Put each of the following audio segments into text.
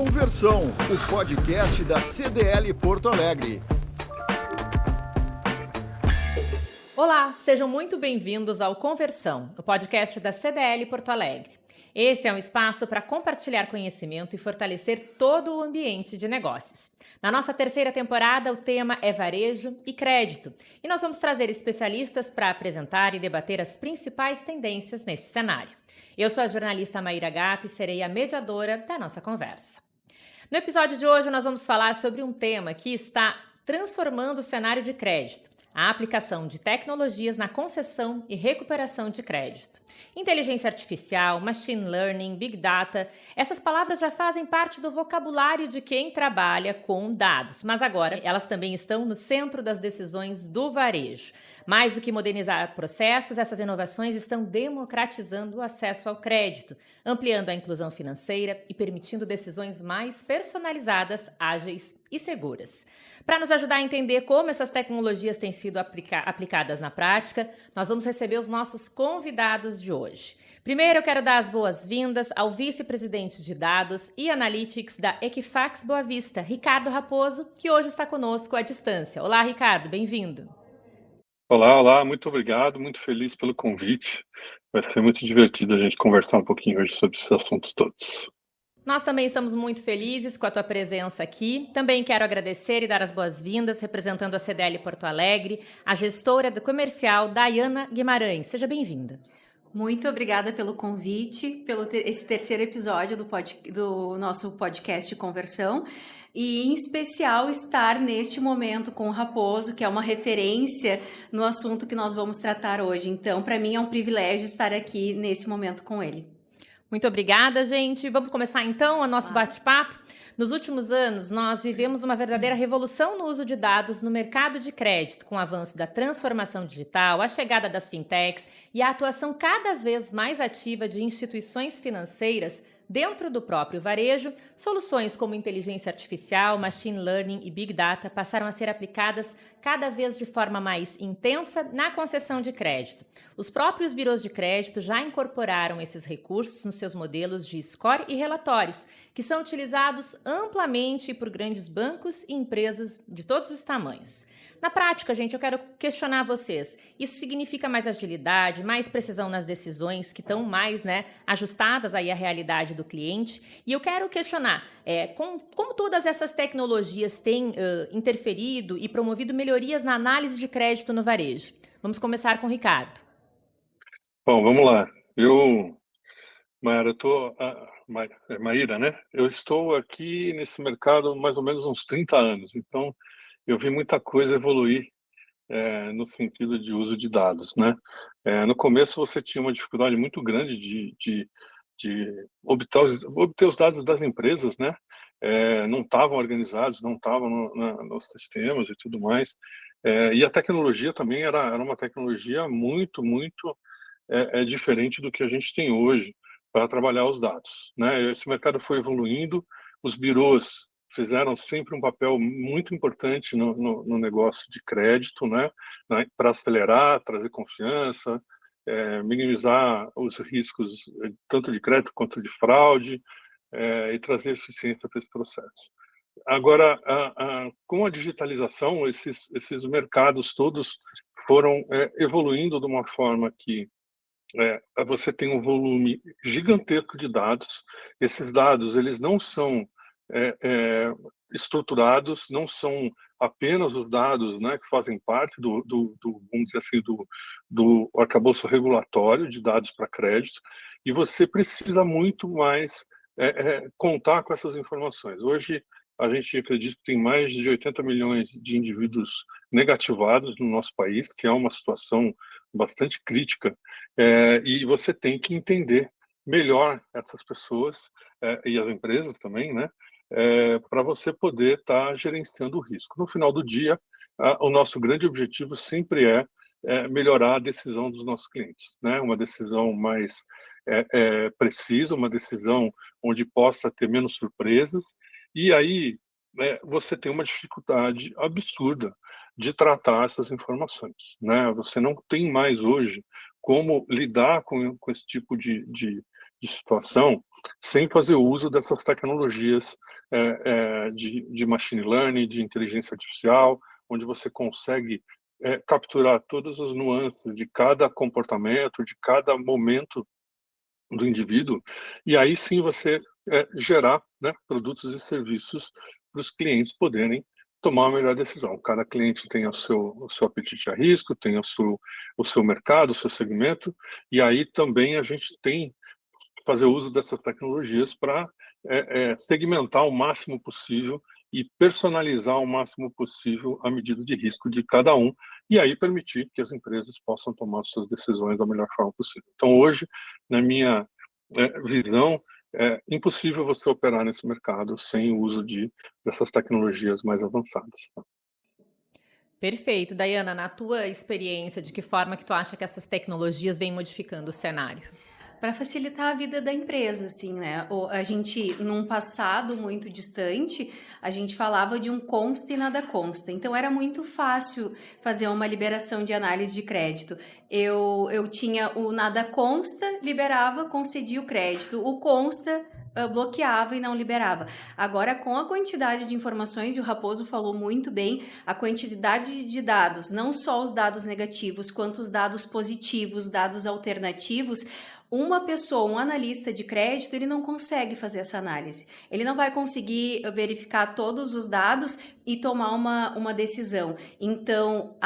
Conversão, o podcast da CDL Porto Alegre. Olá, sejam muito bem-vindos ao Conversão, o podcast da CDL Porto Alegre. Esse é um espaço para compartilhar conhecimento e fortalecer todo o ambiente de negócios. Na nossa terceira temporada, o tema é varejo e crédito, e nós vamos trazer especialistas para apresentar e debater as principais tendências neste cenário. Eu sou a jornalista Maíra Gato e serei a mediadora da nossa conversa. No episódio de hoje, nós vamos falar sobre um tema que está transformando o cenário de crédito: a aplicação de tecnologias na concessão e recuperação de crédito. Inteligência artificial, machine learning, big data, essas palavras já fazem parte do vocabulário de quem trabalha com dados, mas agora elas também estão no centro das decisões do varejo. Mais do que modernizar processos, essas inovações estão democratizando o acesso ao crédito, ampliando a inclusão financeira e permitindo decisões mais personalizadas, ágeis e seguras. Para nos ajudar a entender como essas tecnologias têm sido aplicadas na prática, nós vamos receber os nossos convidados de hoje. Primeiro, eu quero dar as boas-vindas ao vice-presidente de dados e analytics da Equifax Boa Vista, Ricardo Raposo, que hoje está conosco à distância. Olá, Ricardo, bem-vindo. Olá, muito obrigado, muito feliz pelo convite. Vai ser muito divertido a gente conversar um pouquinho hoje sobre esses assuntos todos. Nós também estamos muito felizes com a tua presença aqui. Também quero agradecer e dar as boas-vindas, representando a CDL Porto Alegre, a gestora do comercial, Dayana Guimarães. Seja bem-vinda. Muito obrigada pelo convite, esse terceiro episódio do nosso podcast Conversão, e em especial estar neste momento com o Raposo, que é uma referência no assunto que nós vamos tratar hoje. Então, para mim é um privilégio estar aqui nesse momento com ele. Muito obrigada, gente. Vamos começar então o nosso bate-papo. Nos últimos anos, nós vivemos uma verdadeira revolução no uso de dados no mercado de crédito, com o avanço da transformação digital, a chegada das fintechs e a atuação cada vez mais ativa de instituições financeiras dentro do próprio varejo. Soluções como inteligência artificial, machine learning e big data passaram a ser aplicadas cada vez de forma mais intensa na concessão de crédito. Os próprios birôs de crédito já incorporaram esses recursos nos seus modelos de score e relatórios, que são utilizados amplamente por grandes bancos e empresas de todos os tamanhos. Na prática, gente, eu quero questionar vocês. Isso significa mais agilidade, mais precisão nas decisões, que estão mais ajustadas aí à realidade do cliente? E eu quero questionar como todas essas tecnologias têm interferido e promovido melhorias na análise de crédito no varejo. Vamos começar com o Ricardo. Bom, vamos lá. Maíra, né? Eu estou aqui nesse mercado há mais ou menos uns 30 anos, então eu vi muita coisa evoluir no sentido de uso de dados, né? No começo você tinha uma dificuldade muito grande de obter os dados das empresas, né? Não estavam organizados, não estavam nos sistemas e tudo mais. E a tecnologia também era uma tecnologia muito diferente do que a gente tem hoje para trabalhar os dados, né? Esse mercado foi evoluindo, os birôs fizeram sempre um papel muito importante no negócio de crédito, né? Para acelerar, trazer confiança, minimizar os riscos tanto de crédito quanto de fraude, e trazer eficiência para esse processo. Agora, com a digitalização, esses mercados todos foram evoluindo de uma forma que você tem um volume gigantesco de dados. Esses dados, eles não são estruturados, não são apenas os dados, né, que fazem parte vamos dizer assim, do arcabouço regulatório de dados para crédito, e você precisa muito mais contar com essas informações. Hoje, a gente acredita que tem mais de 80 milhões de indivíduos negativados no nosso país, que é uma situação bastante crítica, e você tem que entender melhor essas pessoas e as empresas também, né, para você poder estar gerenciando o risco. No final do dia, o nosso grande objetivo sempre é melhorar a decisão dos nossos clientes, né? Uma decisão mais precisa, uma decisão onde possa ter menos surpresas. E aí você tem uma dificuldade absurda de tratar essas informações, né? Você não tem mais hoje como lidar com esse tipo de de situação sem fazer uso dessas tecnologias de machine learning, de inteligência artificial, onde você consegue capturar todas as nuances de cada comportamento, de cada momento do indivíduo, e aí sim você gerar, né, produtos e serviços para os clientes poderem tomar a melhor decisão. Cada cliente tem o seu apetite a risco, tem o seu mercado, o seu segmento, e aí também a gente tem que fazer uso dessas tecnologias para segmentar o máximo possível e personalizar o máximo possível a medida de risco de cada um, e aí permitir que as empresas possam tomar suas decisões da melhor forma possível. Então, hoje, na minha visão, é impossível você operar nesse mercado sem o uso dessas tecnologias mais avançadas. Perfeito. Daiana, na tua experiência, de que forma que tu acha que essas tecnologias vêm modificando o cenário? Para facilitar a vida da empresa, assim, né? A gente, num passado muito distante, a gente falava de um consta e nada consta. Então, era muito fácil fazer uma liberação de análise de crédito. Eu tinha o nada consta, liberava, concedia o crédito. O consta bloqueava e não liberava. Agora, com a quantidade de informações, e o Raposo falou muito bem, a quantidade de dados, não só os dados negativos, quanto os dados positivos, dados alternativos, uma pessoa, um analista de crédito, ele não consegue fazer essa análise. Ele não vai conseguir verificar todos os dados e tomar uma decisão. Então,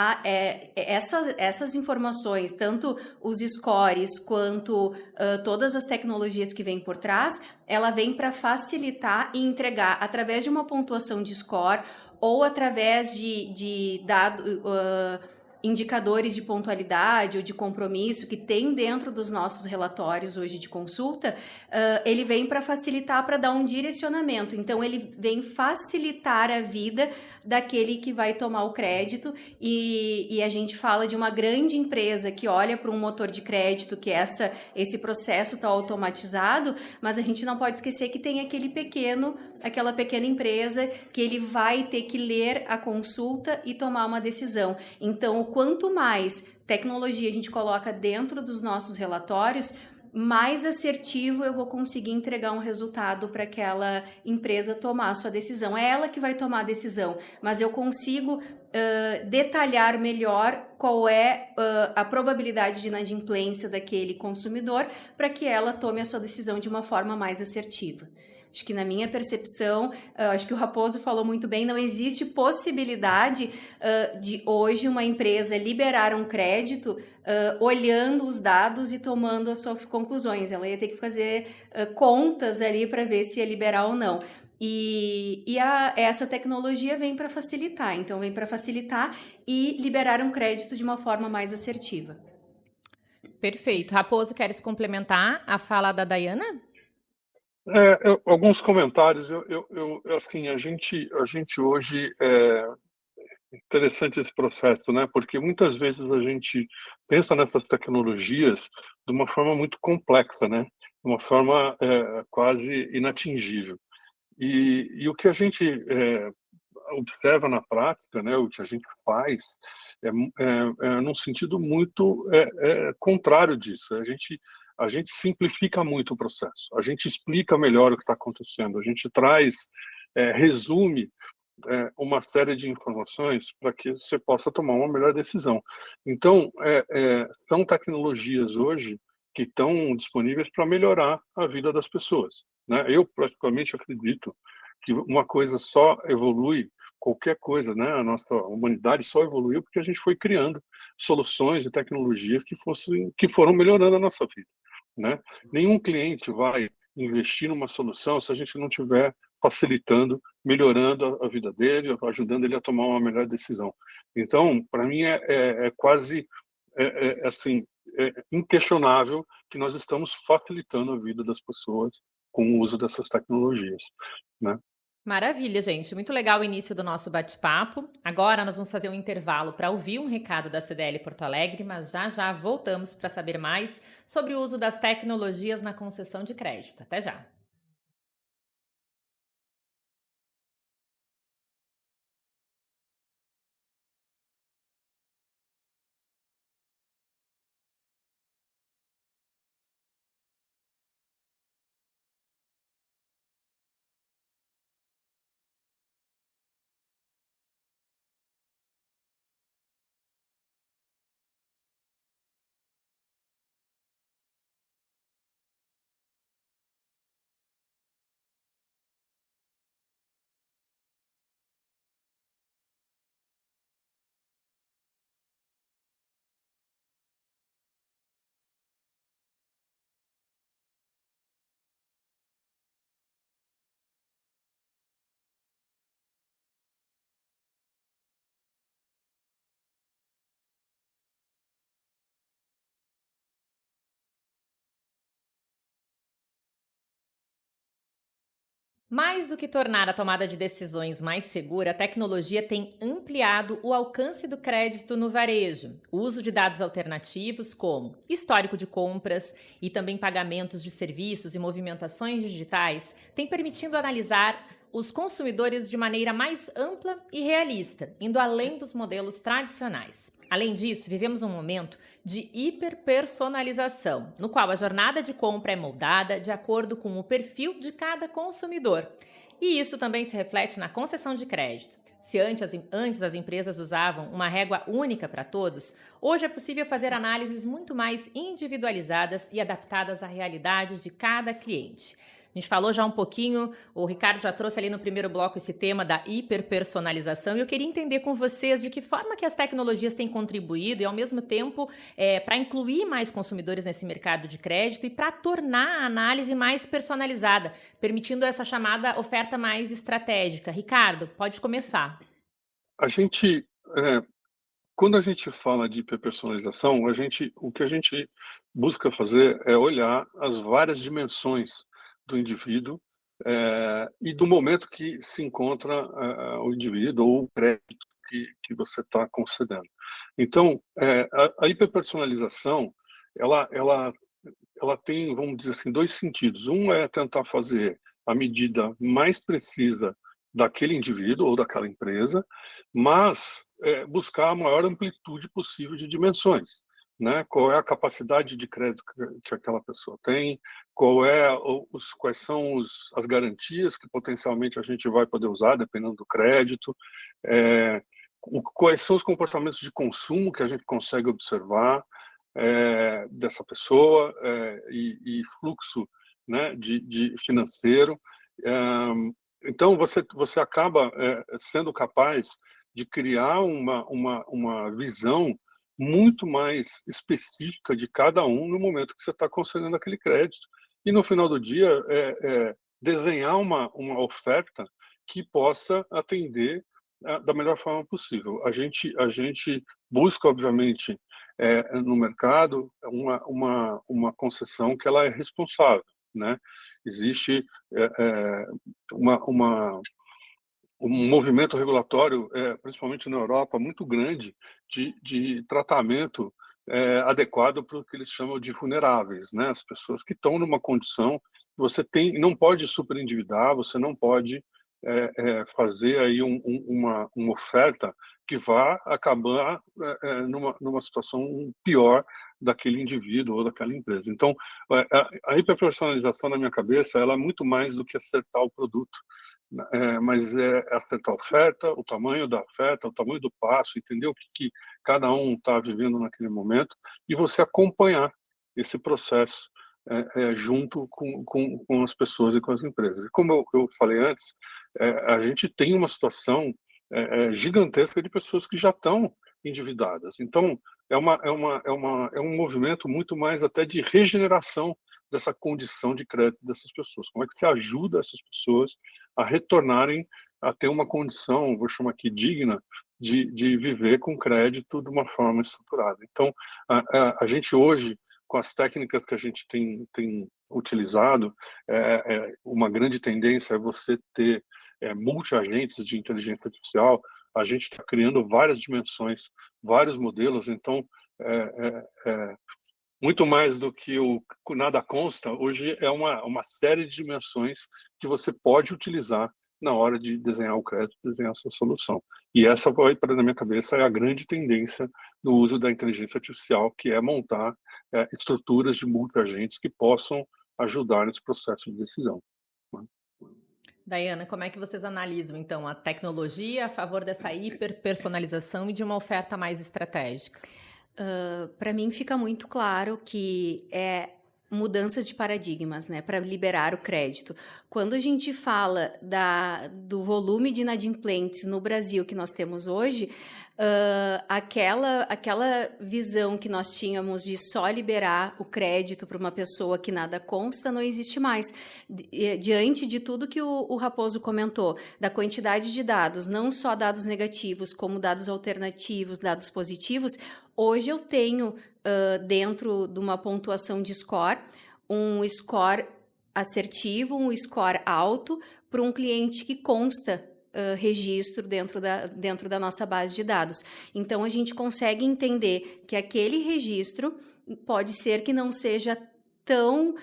essas informações, tanto os scores quanto todas as tecnologias que vêm por trás, ela vem para facilitar e entregar através de uma pontuação de score ou através de dado, indicadores de pontualidade ou de compromisso que tem dentro dos nossos relatórios hoje de consulta, ele vem para facilitar, para dar um direcionamento. Então, ele vem facilitar a vida daquele que vai tomar o crédito, e a gente fala de uma grande empresa que olha para um motor de crédito, que esse processo está automatizado, mas a gente não pode esquecer que tem aquela pequena empresa que ele vai ter que ler a consulta e tomar uma decisão. Então, quanto mais tecnologia a gente coloca dentro dos nossos relatórios, mais assertivo eu vou conseguir entregar um resultado para aquela empresa tomar a sua decisão. É ela que vai tomar a decisão, mas eu consigo detalhar melhor qual é a probabilidade de inadimplência daquele consumidor para que ela tome a sua decisão de uma forma mais assertiva. Acho que na minha percepção, acho que o Raposo falou muito bem, não existe possibilidade de hoje uma empresa liberar um crédito olhando os dados e tomando as suas conclusões. Ela ia ter que fazer contas ali para ver se ia liberar ou não. Essa tecnologia vem para facilitar, então vem para facilitar e liberar um crédito de uma forma mais assertiva. Perfeito. Raposo, queres complementar a fala da Daiana? Alguns comentários. Assim, a gente hoje interessante esse processo, né? Porque muitas vezes a gente pensa nessas tecnologias de uma forma muito complexa, né? De uma forma quase inatingível. E o que a gente observa na prática, né? O que a gente faz num sentido muito contrário disso. A gente simplifica muito o processo. A gente explica melhor o que está acontecendo. A gente resume uma série de informações para que você possa tomar uma melhor decisão. Então, são tecnologias hoje que estão disponíveis para melhorar a vida das pessoas, né? Eu praticamente acredito que uma coisa só evolui, qualquer coisa, né? A nossa humanidade só evoluiu porque a gente foi criando soluções e tecnologias que foram melhorando a nossa vida, né? Nenhum cliente vai investir numa solução se a gente não tiver facilitando, melhorando a vida dele, ajudando ele a tomar uma melhor decisão. Então, para mim quase assim inquestionável que nós estamos facilitando a vida das pessoas com o uso dessas tecnologias, né? Maravilha, gente. Muito legal o início do nosso bate-papo. Agora nós vamos fazer um intervalo para ouvir um recado da CDL Porto Alegre, mas já já voltamos para saber mais sobre o uso das tecnologias na concessão de crédito. Até já. Mais do que tornar a tomada de decisões mais segura, a tecnologia tem ampliado o alcance do crédito no varejo. O uso de dados alternativos, como histórico de compras e também pagamentos de serviços e movimentações digitais, tem permitido analisar os consumidores de maneira mais ampla e realista, indo além dos modelos tradicionais. Além disso, vivemos um momento de hiperpersonalização, no qual a jornada de compra é moldada de acordo com o perfil de cada consumidor. E isso também se reflete na concessão de crédito. Se antes as empresas usavam uma régua única para todos, hoje é possível fazer análises muito mais individualizadas e adaptadas à realidade de cada cliente. A gente falou já um pouquinho, o Ricardo já trouxe ali no primeiro bloco esse tema da hiperpersonalização e eu queria entender com vocês de que forma que as tecnologias têm contribuído e, ao mesmo tempo, para incluir mais consumidores nesse mercado de crédito e para tornar a análise mais personalizada, permitindo essa chamada oferta mais estratégica. Ricardo, pode começar. A gente, quando a gente fala de hiperpersonalização, o que a gente busca fazer é olhar as várias dimensões do indivíduo e do momento que se encontra o indivíduo ou o crédito que você está concedendo. Então, a hiperpersonalização, ela tem, vamos dizer assim, dois sentidos. Um é tentar fazer a medida mais precisa daquele indivíduo ou daquela empresa, mas buscar a maior amplitude possível de dimensões, né? Qual é a capacidade de crédito que aquela pessoa tem, quais são as garantias que potencialmente a gente vai poder usar, dependendo do crédito, quais são os comportamentos de consumo que a gente consegue observar dessa pessoa e fluxo, né, de financeiro. Então, você acaba sendo capaz de criar uma visão muito mais específica de cada um no momento que você está concedendo aquele crédito. E, no final do dia, desenhar uma oferta que possa atender da melhor forma possível. A gente busca, obviamente, no mercado, uma concessão que ela é responsável, né? Existe um movimento regulatório, principalmente na Europa, muito grande de tratamento adequado para o que eles chamam de vulneráveis, né? As pessoas que estão numa condição você não pode superendividar, você não pode fazer aí uma oferta que vá acabar numa situação pior daquele indivíduo ou daquela empresa. Então, a hiperpersonalização na minha cabeça, ela é muito mais do que acertar o produto, mas é acertar a oferta, o tamanho da oferta, o tamanho do passo, entender o que cada um está vivendo naquele momento e você acompanhar esse processo junto com as pessoas e com as empresas. E como eu falei antes, a gente tem uma situação gigantesca de pessoas que já estão endividadas. Então, é um movimento muito mais até de regeneração dessa condição de crédito dessas pessoas. Como é que ajuda essas pessoas a retornarem a ter uma condição, vou chamar aqui, digna de viver com crédito de uma forma estruturada. Então, a gente hoje, com as técnicas que a gente tem utilizado, uma grande tendência é você ter multi-agentes de inteligência artificial. A gente está criando várias dimensões, vários modelos, então muito mais do que o nada consta, hoje é uma série de dimensões que você pode utilizar na hora de desenhar o crédito, desenhar a sua solução. E essa, na minha cabeça, é a grande tendência no uso da inteligência artificial, que é montar estruturas de multi-agentes que possam ajudar nesse processo de decisão. Daiana, como é que vocês analisam, então, a tecnologia a favor dessa hiperpersonalização e de uma oferta mais estratégica? Para mim fica muito claro que é mudanças de paradigmas, né, para liberar o crédito. Quando a gente fala do volume de inadimplentes no Brasil que nós temos hoje, aquela visão que nós tínhamos de só liberar o crédito para uma pessoa que nada consta não existe mais. Diante de tudo que o Raposo comentou, da quantidade de dados, não só dados negativos, como dados alternativos, dados positivos, hoje eu tenho dentro de uma pontuação de score, um score assertivo, um score alto para um cliente que consta registro dentro da nossa base de dados. Então, a gente consegue entender que aquele registro pode ser que não seja tão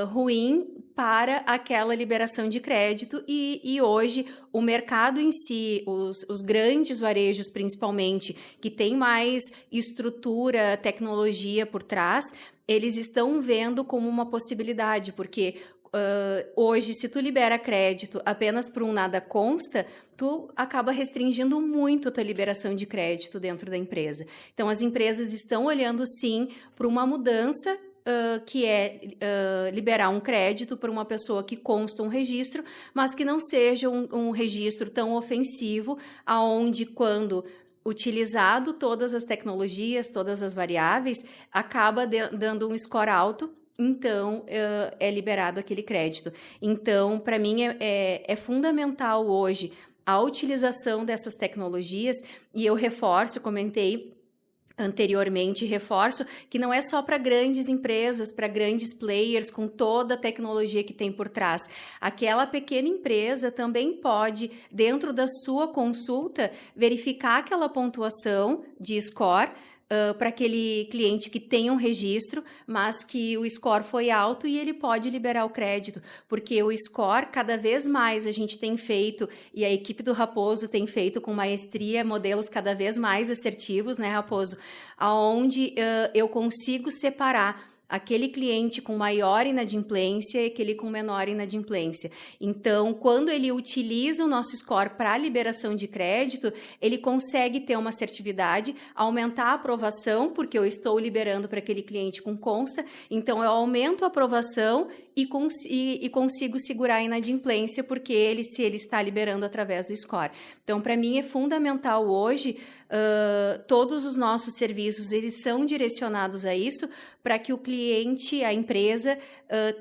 ruim para aquela liberação de crédito e hoje o mercado em si, os grandes varejos principalmente, que tem mais estrutura, tecnologia por trás, eles estão vendo como uma possibilidade, porque hoje, se tu libera crédito apenas por um nada consta, tu acaba restringindo muito a tua liberação de crédito dentro da empresa. Então, as empresas estão olhando, sim, para uma mudança que é liberar um crédito para uma pessoa que consta um registro, mas que não seja um registro tão ofensivo, aonde quando utilizado todas as tecnologias, todas as variáveis, acaba dando um score alto, então é liberado aquele crédito. Então, para mim, é fundamental hoje a utilização dessas tecnologias, e eu comentei anteriormente, reforço que não é só para grandes empresas, para grandes players com toda a tecnologia que tem por trás. Aquela pequena empresa também pode, dentro da sua consulta, verificar aquela pontuação de score para aquele cliente que tem um registro, mas que o score foi alto e ele pode liberar o crédito, porque o score, cada vez mais a gente tem feito, e a equipe do Raposo tem feito com maestria, modelos cada vez mais assertivos, né, Raposo? Onde eu consigo separar aquele cliente com maior inadimplência e aquele com menor inadimplência. Então, quando ele utiliza o nosso score para liberação de crédito, ele consegue ter uma assertividade, aumentar a aprovação, porque eu estou liberando para aquele cliente com consta, então eu aumento a aprovação e consigo segurar a inadimplência, porque se ele está liberando através do score. Então, para mim, é fundamental hoje, todos os nossos serviços, eles são direcionados a isso, para que o cliente, a empresa,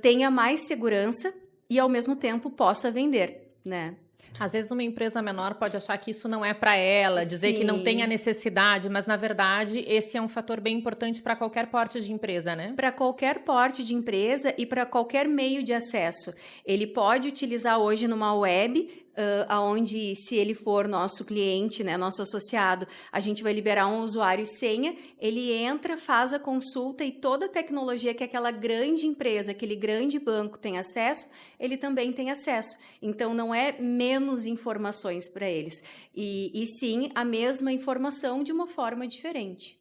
tenha mais segurança e, ao mesmo tempo, possa vender, né? Às vezes uma empresa menor pode achar que isso não é para ela, dizer que não tem a necessidade, mas na verdade esse é um fator bem importante para qualquer porte de empresa, né? Para qualquer porte de empresa e para qualquer meio de acesso. Ele pode utilizar hoje numa web, onde, se ele for nosso cliente, né, nosso associado, a gente vai liberar um usuário e senha, ele entra, faz a consulta e toda a tecnologia que aquela grande empresa, aquele grande banco tem acesso, ele também tem acesso. Então, não é menos informações para eles, e sim a mesma informação de uma forma diferente.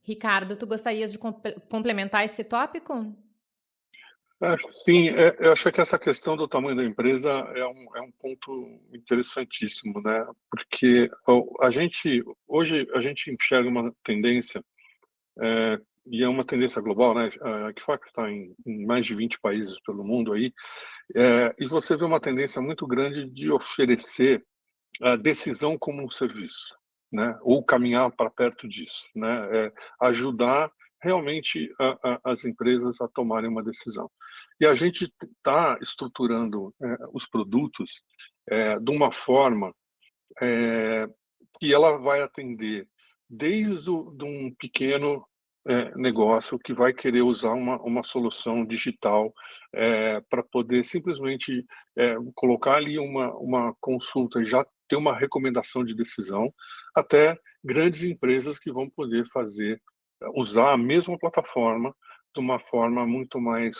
Ricardo, tu gostarias de complementar esse tópico? Sim, eu acho que essa questão do tamanho da empresa é um ponto interessantíssimo, né? Porque hoje a gente enxerga uma tendência, e é uma tendência global, né? A Equifax está em mais de 20 países pelo mundo aí, e você vê uma tendência muito grande de oferecer a decisão como um serviço, né? Ou caminhar para perto disso, né? Ajudar realmente as empresas a tomarem uma decisão. E a gente está estruturando os produtos de uma forma que ela vai atender desde de um pequeno negócio que vai querer usar uma solução digital para poder simplesmente colocar ali uma consulta e já ter uma recomendação de decisão, até grandes empresas que vão poder usar a mesma plataforma de uma forma muito mais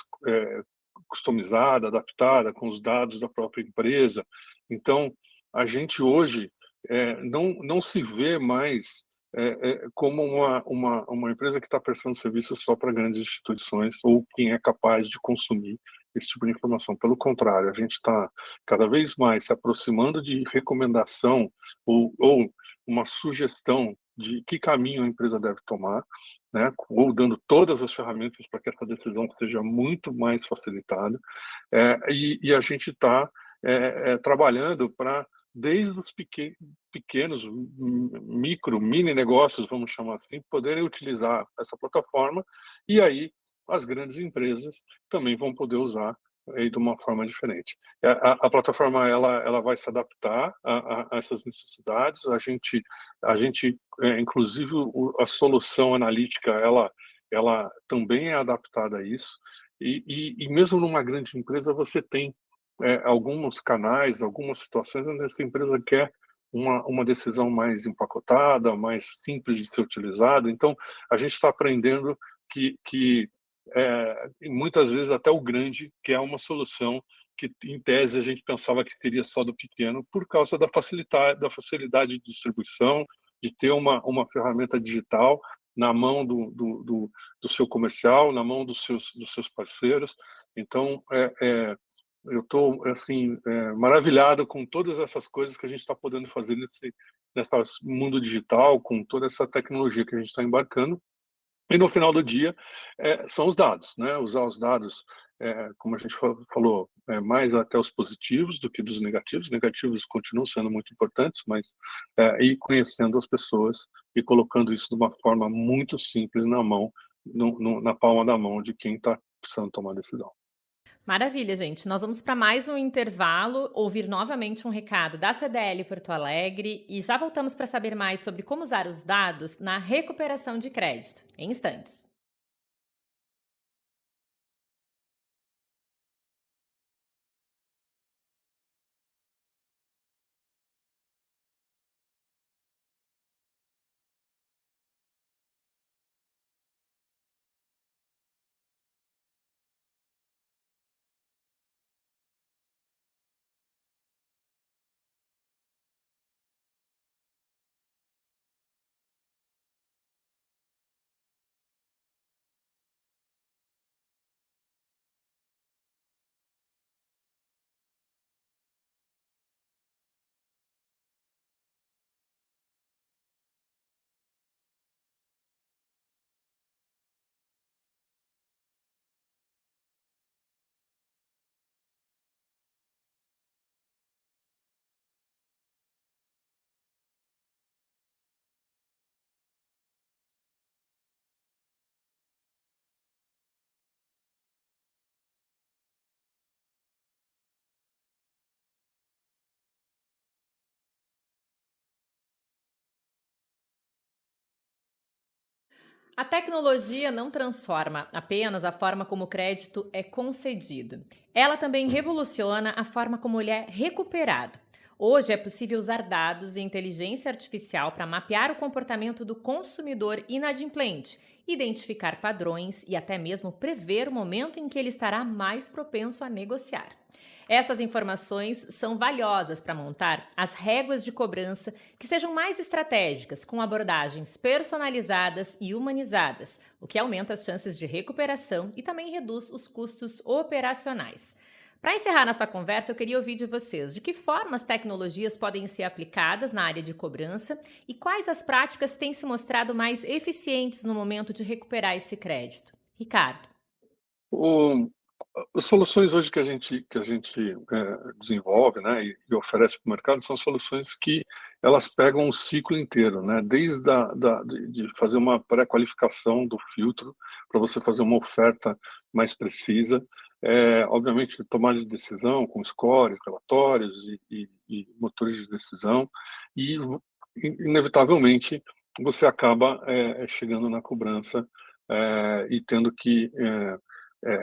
customizada, adaptada, com os dados da própria empresa. Então, a gente hoje não se vê mais como uma empresa que está prestando serviço só para grandes instituições ou quem é capaz de consumir esse tipo de informação. Pelo contrário, a gente está cada vez mais se aproximando de recomendação ou uma sugestão de que caminho a empresa deve tomar, né? Ou dando todas as ferramentas para que essa decisão seja muito mais facilitada. E a gente está trabalhando para, desde os pequenos, mini negócios, vamos chamar assim, poderem utilizar essa plataforma, e aí as grandes empresas também vão poder usar de uma forma diferente. A plataforma ela vai se adaptar a essas necessidades. A gente inclusive a solução analítica ela também é adaptada a isso. E mesmo numa grande empresa, você tem alguns canais, algumas situações onde essa empresa quer uma decisão mais empacotada, mais simples de ser utilizada. Então, a gente está aprendendo que muitas vezes até o grande quer uma solução que, em tese, a gente pensava que seria só do pequeno, por causa da facilidade de distribuição, de ter uma ferramenta digital na mão do seu comercial, na mão dos seus parceiros. Então, eu estou assim maravilhado com todas essas coisas que a gente está podendo fazer nesse mundo digital, com toda essa tecnologia que a gente está embarcando. E no final do dia são os dados, né? Usar os dados, como a gente falou, mais até os positivos do que dos negativos. Negativos continuam sendo muito importantes, mas ir conhecendo as pessoas e colocando isso de uma forma muito simples na mão, na palma da mão de quem está precisando tomar decisão. Maravilha, gente. Nós vamos para mais um intervalo, ouvir novamente um recado da CDL Porto Alegre e já voltamos para saber mais sobre como usar os dados na recuperação de crédito, em instantes. A tecnologia não transforma apenas a forma como o crédito é concedido. Ela também revoluciona a forma como ele é recuperado. Hoje é possível usar dados e inteligência artificial para mapear o comportamento do consumidor inadimplente, identificar padrões e até mesmo prever o momento em que ele estará mais propenso a negociar. Essas informações são valiosas para montar as réguas de cobrança que sejam mais estratégicas, com abordagens personalizadas e humanizadas, o que aumenta as chances de recuperação e também reduz os custos operacionais. Para encerrar nossa conversa, eu queria ouvir de vocês de que forma as tecnologias podem ser aplicadas na área de cobrança e quais as práticas têm se mostrado mais eficientes no momento de recuperar esse crédito. Ricardo. As soluções hoje que a gente desenvolve, né, e oferece para o mercado são soluções que elas pegam o ciclo inteiro, né, desde de fazer uma pré-qualificação do filtro para você fazer uma oferta mais precisa, obviamente tomada de decisão com scores, relatórios e motores de decisão, e inevitavelmente você acaba chegando na cobrança e tendo que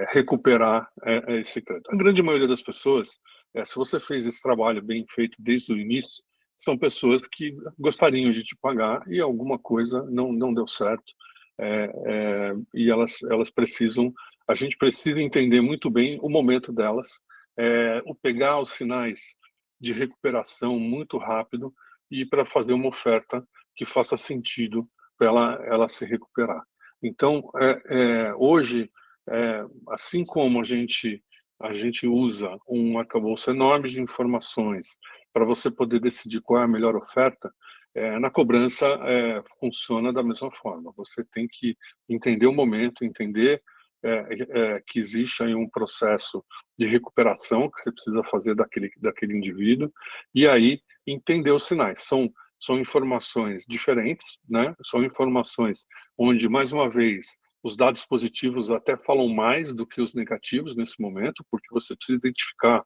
recuperar esse crédito. A grande maioria das pessoas, se você fez esse trabalho bem feito desde o início, são pessoas que gostariam de te pagar e alguma coisa não deu certo, e elas precisam, a gente precisa entender muito bem o momento delas, o pegar os sinais de recuperação muito rápido e para fazer uma oferta que faça sentido para ela se recuperar. Então, hoje, assim como a gente usa um arcabouço enorme de informações para você poder decidir qual é a melhor oferta, na cobrança funciona da mesma forma. Você tem que entender o momento, entender que existe aí um processo de recuperação que você precisa fazer daquele indivíduo, e aí entender os sinais. São informações diferentes, né? São informações onde, mais uma vez, os dados positivos até falam mais do que os negativos nesse momento, porque você precisa identificar,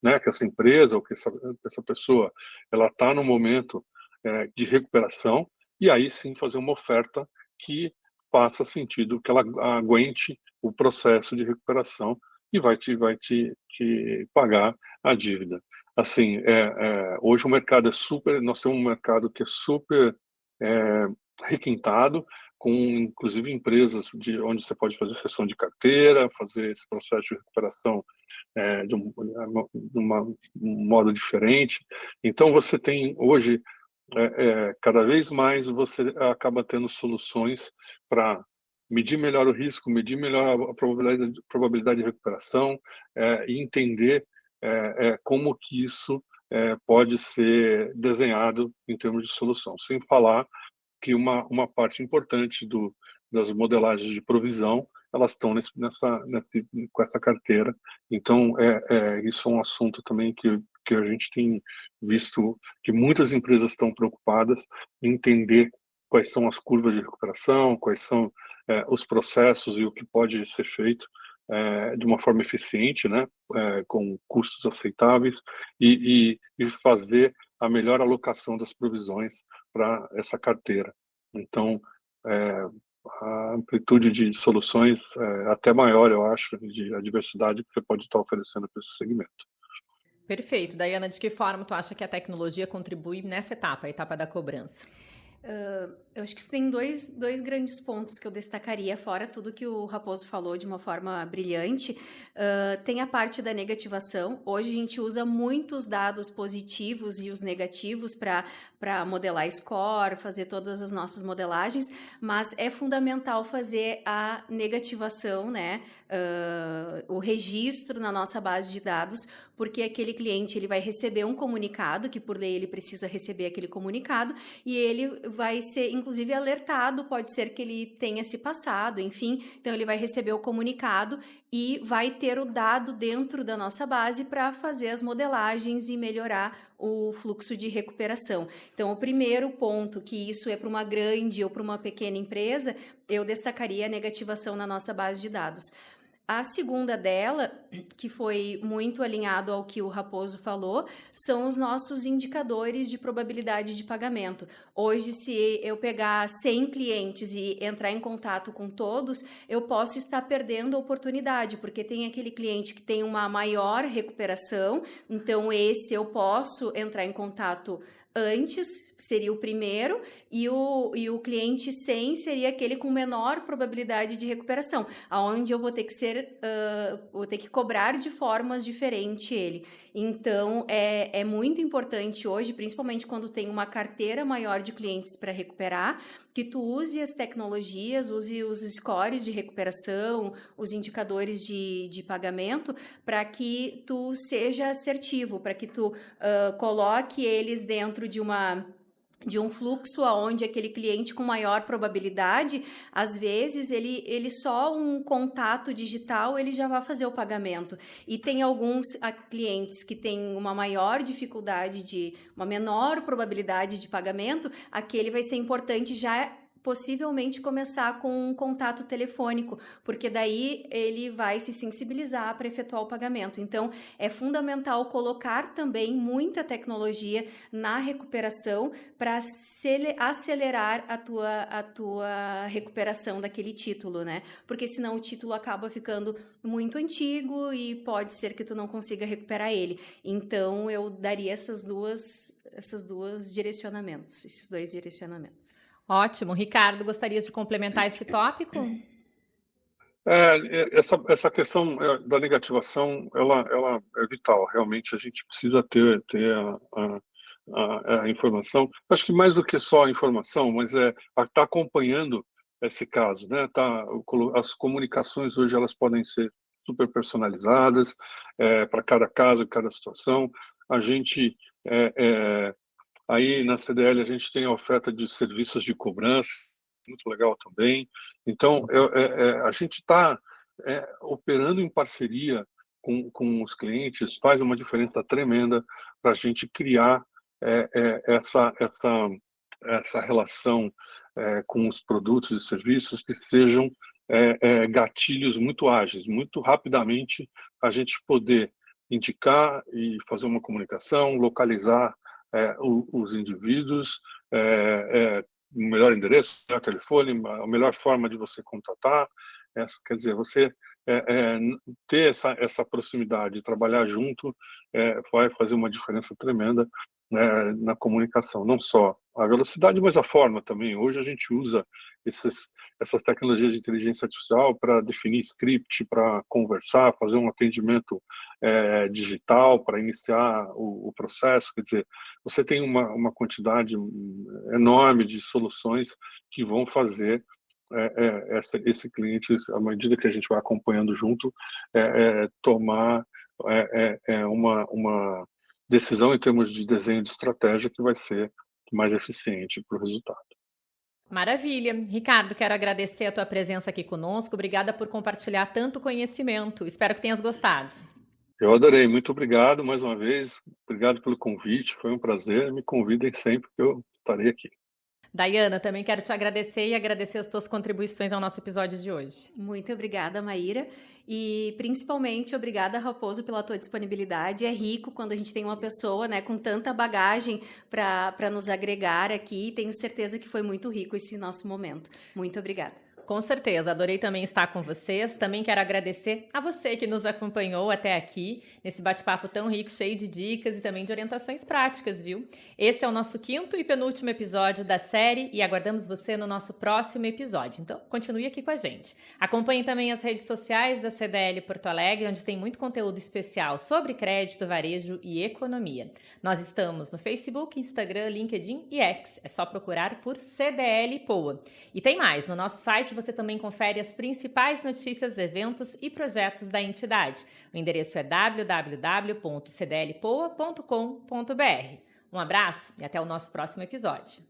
né, que essa empresa ou que essa pessoa ela está no momento de recuperação, e aí sim fazer uma oferta que faça sentido, que ela aguente o processo de recuperação e vai te pagar a dívida. Assim, hoje o mercado nós temos um mercado que é super requintado, com inclusive empresas onde você pode fazer cessão de carteira, fazer esse processo de recuperação de um modo diferente. Então você tem hoje cada vez mais você acaba tendo soluções para medir melhor o risco, medir melhor a probabilidade de recuperação e entender como que isso pode ser desenhado em termos de solução. Sem falar que uma parte importante das modelagens de provisão, elas estão com essa carteira. Então, isso é um assunto também que a gente tem visto que muitas empresas estão preocupadas em entender quais são as curvas de recuperação, quais são os processos e o que pode ser feito de uma forma eficiente, né, com custos aceitáveis e fazer a melhor alocação das provisões para essa carteira. Então, a amplitude de soluções é até maior, eu acho, a diversidade que você pode estar oferecendo para esse segmento. Perfeito. Daiana, de que forma tu acha que a tecnologia contribui nessa etapa, a etapa da cobrança? Eu acho que tem dois grandes pontos que eu destacaria, fora tudo que o Raposo falou de uma forma brilhante. Tem a parte da negativação. Hoje a gente usa muitos dados positivos e os negativos para modelar score, fazer todas as nossas modelagens, mas é fundamental fazer a negativação, né? O registro na nossa base de dados, porque aquele cliente ele vai receber um comunicado, que por lei ele precisa receber aquele comunicado, e ele vai ser, inclusive, alertado, pode ser que ele tenha se passado, enfim, então ele vai receber o comunicado e vai ter o dado dentro da nossa base para fazer as modelagens e melhorar o fluxo de recuperação. Então, o primeiro ponto, que isso é para uma grande ou para uma pequena empresa, eu destacaria a negativação na nossa base de dados. A segunda dela, que foi muito alinhado ao que o Raposo falou, são os nossos indicadores de probabilidade de pagamento. Hoje, se eu pegar 100 clientes e entrar em contato com todos, eu posso estar perdendo a oportunidade, porque tem aquele cliente que tem uma maior recuperação, então esse eu posso entrar em contato antes, seria o primeiro, e o cliente 100 seria aquele com menor probabilidade de recuperação, aonde eu vou ter que cobrar de formas diferentes ele. Então, é muito importante hoje, principalmente quando tem uma carteira maior de clientes para recuperar, que tu use as tecnologias, use os scores de recuperação, os indicadores de pagamento, para que tu seja assertivo, para que tu coloque eles dentro de um fluxo onde aquele cliente com maior probabilidade, às vezes ele só um contato digital ele já vai fazer o pagamento. E tem alguns clientes que têm uma maior dificuldade uma menor probabilidade de pagamento, aquele vai ser importante já possivelmente começar com um contato telefônico, porque daí ele vai se sensibilizar para efetuar o pagamento. Então, é fundamental colocar também muita tecnologia na recuperação para acelerar a tua recuperação daquele título, né? Porque senão o título acaba ficando muito antigo e pode ser que tu não consiga recuperar ele. Então, eu daria esses dois direcionamentos. Ótimo. Ricardo, gostarias de complementar este tópico? Essa questão da negativação, ela é vital. Realmente, a gente precisa ter a informação. Acho que mais do que só a informação, mas estar acompanhando esse caso, né? As comunicações hoje elas podem ser super personalizadas para cada caso, cada situação. A gente aí na CDL a gente tem a oferta de serviços de cobrança, muito legal também. Então, a gente está operando em parceria com os clientes, faz uma diferença tremenda para a gente criar essa relação com os produtos e serviços que sejam gatilhos muito ágeis, muito rapidamente a gente poder indicar e fazer uma comunicação, localizar os indivíduos, melhor endereço, o melhor telefone, a melhor forma de você contatar. Quer dizer, você ter essa proximidade, trabalhar junto, vai fazer uma diferença tremenda, né, na comunicação. Não só a velocidade, mas a forma também. Hoje a gente usa essas tecnologias de inteligência artificial para definir script, para conversar, fazer um atendimento digital, para iniciar o processo. Quer dizer, você tem uma quantidade enorme de soluções que vão fazer esse cliente, à medida que a gente vai acompanhando junto, tomar uma decisão em termos de desenho de estratégia que vai ser mais eficiente para o resultado. Maravilha. Ricardo, quero agradecer a tua presença aqui conosco. Obrigada por compartilhar tanto conhecimento. Espero que tenhas gostado. Eu adorei. Muito obrigado mais uma vez. Obrigado pelo convite. Foi um prazer. Me convidem sempre que eu estarei aqui. Daiana, também quero te agradecer e agradecer as tuas contribuições ao nosso episódio de hoje. Muito obrigada, Maíra. E principalmente obrigada, Raposo, pela tua disponibilidade. É rico quando a gente tem uma pessoa, né, com tanta bagagem para nos agregar aqui. Tenho certeza que foi muito rico esse nosso momento. Muito obrigada. Com certeza, adorei também estar com vocês. Também quero agradecer a você que nos acompanhou até aqui, nesse bate-papo tão rico, cheio de dicas e também de orientações práticas, viu? Esse é o nosso 5º e penúltimo episódio da série e aguardamos você no nosso próximo episódio. Então, continue aqui com a gente. Acompanhe também as redes sociais da CDL Porto Alegre, onde tem muito conteúdo especial sobre crédito, varejo e economia. Nós estamos no Facebook, Instagram, LinkedIn e X. É só procurar por CDL Poa. E tem mais, no nosso site você também confere as principais notícias, eventos e projetos da entidade. O endereço é www.cdlpoa.com.br. Um abraço e até o nosso próximo episódio.